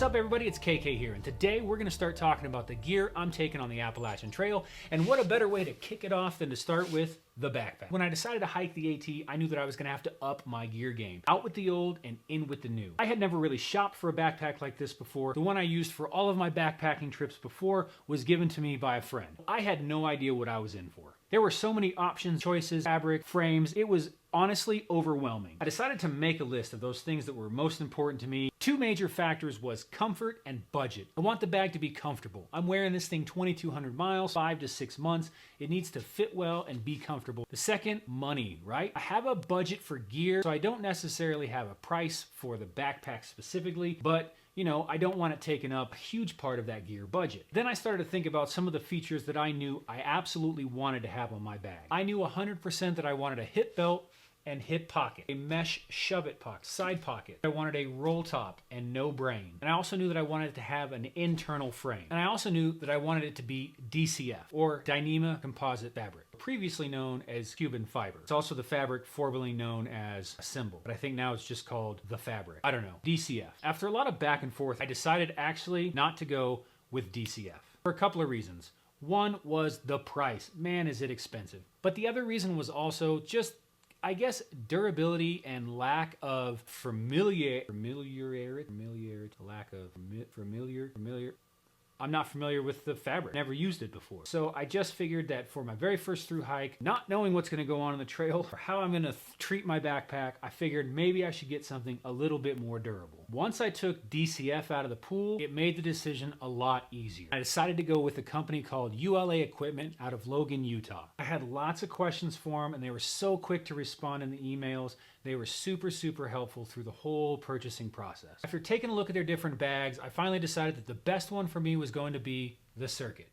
up, everybody? It's KK here, and today we're going to start talking about the gear I'm taking on the Appalachian Trail, and what a better way to kick it off than to start with the backpack. When I decided to hike the AT, I knew that I was going to have to up my gear game. Out with the old and in with the new. I had never really shopped for a backpack like this before. The one I used for all of my backpacking trips before was given to me by a friend. I had no idea what I was in for. There were so many options, choices, fabric, frames. It was honestly overwhelming. I decided to make a list of those things that were most important to me. Two major factors was comfort and budget. I want the bag to be comfortable. I'm wearing this thing 2,200 miles, 5 to 6 months. It needs to fit well and be comfortable. The second, money, right? I have a budget for gear, so I don't necessarily have a price for the backpack specifically, but you know, I don't want it taking up a huge part of that gear budget. Then I started to think about some of the features that I knew I absolutely wanted to have on my bag. I knew 100% that I wanted a hip belt and hip pocket, a mesh shove-it pocket, side pocket. I wanted a roll top and no brain. And I also knew that I wanted it to have an internal frame. And I also knew that I wanted it to be DCF, or Dyneema Composite Fabric, previously known as Cuban fiber. It's also the fabric formerly known as a symbol, but I think now it's just called the fabric. I don't know, DCF. After a lot of back and forth, I decided actually not to go with DCF for a couple of reasons. One was the price. Man, is it expensive. But the other reason was also just, I guess, durability and lack of familiarity. I'm not familiar with the fabric. Never used it before. So I just figured that for my very first through hike, not knowing what's going to go on in the trail or how I'm going to treat my backpack, I figured maybe I should get something a little bit more durable. Once I took DCF out of the pool, it made the decision a lot easier. I decided to go with a company called ULA Equipment out of Logan, Utah. I had lots of questions for them, and they were so quick to respond in the emails. They were super helpful through the whole purchasing process. After taking a look at their different bags, I finally decided that the best one for me was going to be the Circuit.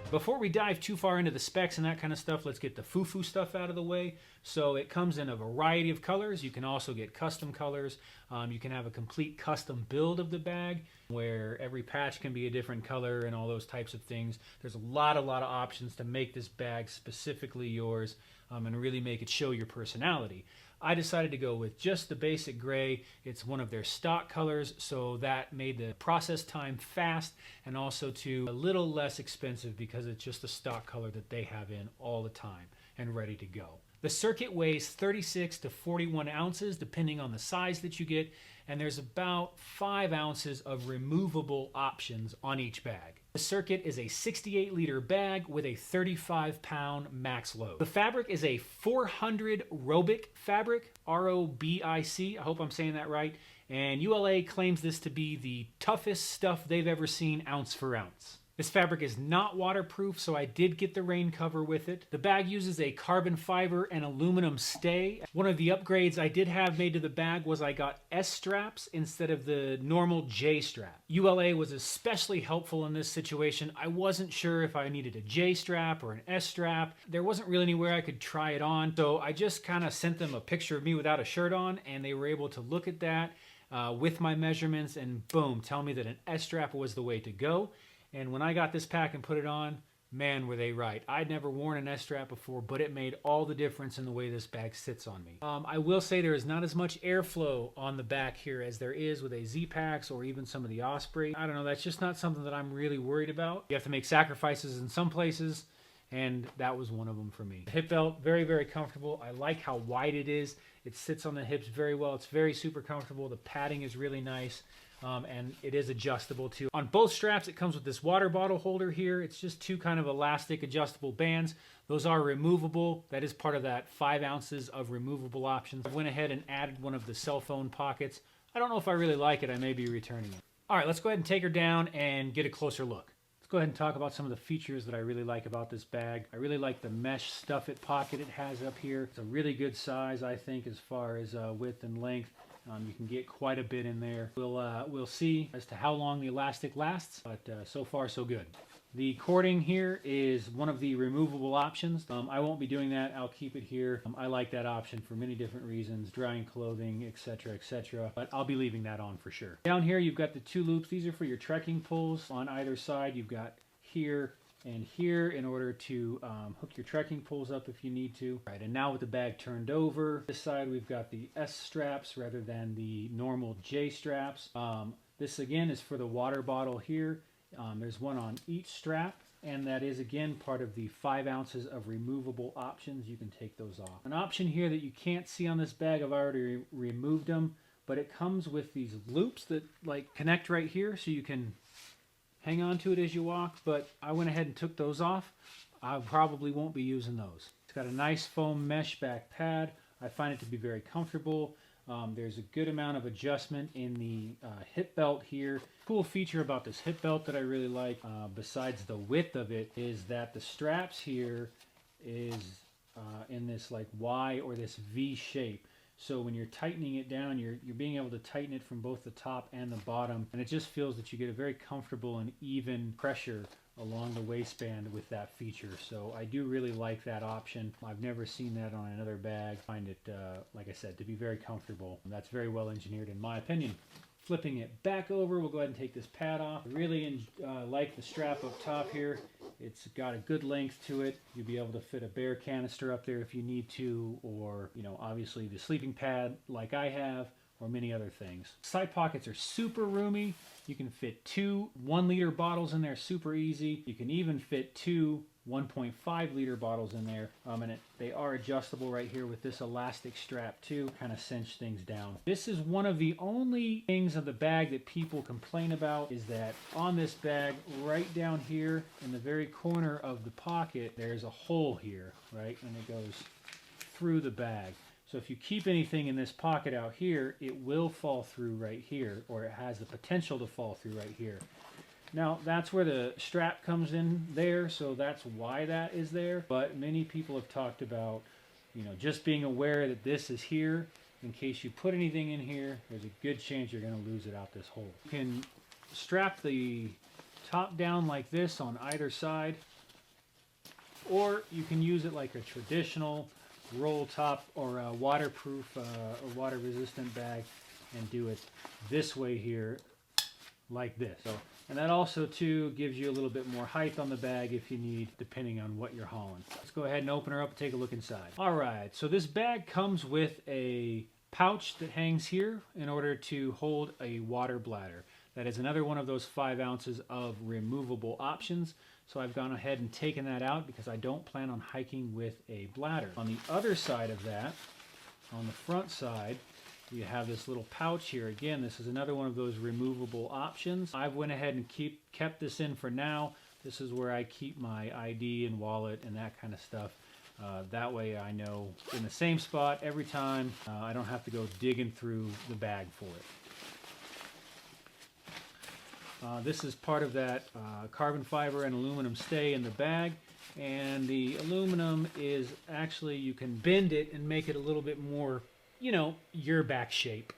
Before we dive too far into the specs and that kind of stuff, let's get the foo-foo stuff out of the way. So it comes in a variety of colors. You can also get custom colors. You can have a complete custom build of the bag where every patch can be a different color and all those types of things. There's a lot of options to make this bag specifically yours and really make it show your personality. I decided to go with just the basic gray. It's one of their stock colors, so that made the process time fast and also a little less expensive because it's just the stock color that they have in all the time and ready to go. The Circuit weighs 36 to 41 ounces depending on the size that you get, and there's about 5 ounces of removable options on each bag. The Circuit is a 68-liter bag with a 35-pound max load. The fabric is a 400 Robic fabric, R-O-B-I-C. I hope I'm saying that right. And ULA claims this to be the toughest stuff they've ever seen ounce for ounce. This fabric is not waterproof, so I did get the rain cover with it. The bag uses a carbon fiber and aluminum stay. One of the upgrades I did have made to the bag was I got S straps instead of the normal J strap. ULA was especially helpful in this situation. I wasn't sure if I needed a J strap or an S strap. There wasn't really anywhere I could try it on, so I just kind of sent them a picture of me without a shirt on, and they were able to look at that with my measurements and boom, tell me that an S strap was the way to go. And when I got this pack and put it on, man, were they right. I'd never worn an S-strap before, but it made all the difference in the way this bag sits on me. I will say there is not as much airflow on the back here as there is with a Z-Packs or even some of the Osprey. I don't know, that's just not something that I'm really worried about. You have to make sacrifices in some places, and that was one of them for me. The hip belt, very comfortable. I like how wide it is. It sits on the hips very well. It's very super comfortable. The padding is really nice. And it is adjustable too. On both straps, it comes with this water bottle holder here. It's just two kind of elastic adjustable bands. Those are removable. That is part of that 5 ounces of removable options. I went ahead and added one of the cell phone pockets. I don't know if I really like it. I may be returning it. All right, let's go ahead and take her down and get a closer look. Let's go ahead and talk about some of the features that I really like about this bag. I really like the mesh stuff-it pocket it has up here. It's a really good size, I think, as far as width and length. You can get quite a bit in there. We'll see as to how long the elastic lasts, but so far so good. The cording here is one of the removable options. I won't be doing that. I'll keep it here. I like that option for many different reasons, drying clothing, etc., etc. But I'll be leaving that on for sure. Down here, you've got the 2 loops. These are for your trekking poles. On either side, you've got here and here in order to hook your trekking poles up if you need to. Right, and now with the bag turned over, this side we've got the S straps rather than the normal J straps. This again is for the water bottle here. There's one on each strap, and that is again part of the 5 ounces of removable options. You can take those off. An option here that you can't see on this bag, I've already removed them, but it comes with these loops that like connect right here, so you can hang on to it as you walk, but I went ahead and took those off. I probably won't be using those. It's got a nice foam mesh back pad. I find it to be very comfortable. There's a good amount of adjustment in the hip belt here. Cool feature about this hip belt that I really like, besides the width of it, is that the straps here is in this like Y or this V shape. So when you're tightening it down, you're being able to tighten it from both the top and the bottom, and it just feels that you get a very comfortable and even pressure along the waistband with that feature. So I do really like that option. I've never seen that on another bag. I find it, like I said, to be very comfortable. That's very well engineered in my opinion. Flipping it back over, we'll go ahead and take this pad off. I really like the strap up top here. It's got a good length to it. You'll be able to fit a bear canister up there if you need to, or, you know, obviously the sleeping pad like I have, or many other things. Side pockets are super roomy. You can fit 2 1-liter bottles in there super easy. You can even fit 2 1.5-liter bottles in there, and they are adjustable right here with this elastic strap too, kind of cinch things down. This is one of the only things of the bag that people complain about, is that on this bag right down here in the very corner of the pocket, there's a hole here, right, and it goes through the bag. So if you keep anything in this pocket out here, it will fall through right here, or it has the potential to fall through right here. Now, that's where the strap comes in there, so that's why that is there. But many people have talked about, you know, just being aware that this is here. In case you put anything in here, there's a good chance you're going to lose it out this hole. You can strap the top down like this on either side, or you can use it like a traditional roll top or a waterproof or water resistant bag and do it this way here, like this. So, and that also too gives you a little bit more height on the bag if you need, depending on what you're hauling. Let's go ahead and open her up and take a look inside. All right, so this bag comes with a pouch that hangs here in order to hold a water bladder. That is another one of those 5 ounces of removable options. So I've gone ahead and taken that out because I don't plan on hiking with a bladder. On the other side of that, on the front side, you have this little pouch here. Again, this is another one of those removable options. I've went ahead and kept this in for now. This is where I keep my ID and wallet and that kind of stuff. That way I know in the same spot every time. I don't have to go digging through the bag for it. This is part of that carbon fiber and aluminum stay in the bag, and the aluminum is actually, you can bend it and make it a little bit more, you know, your back shape.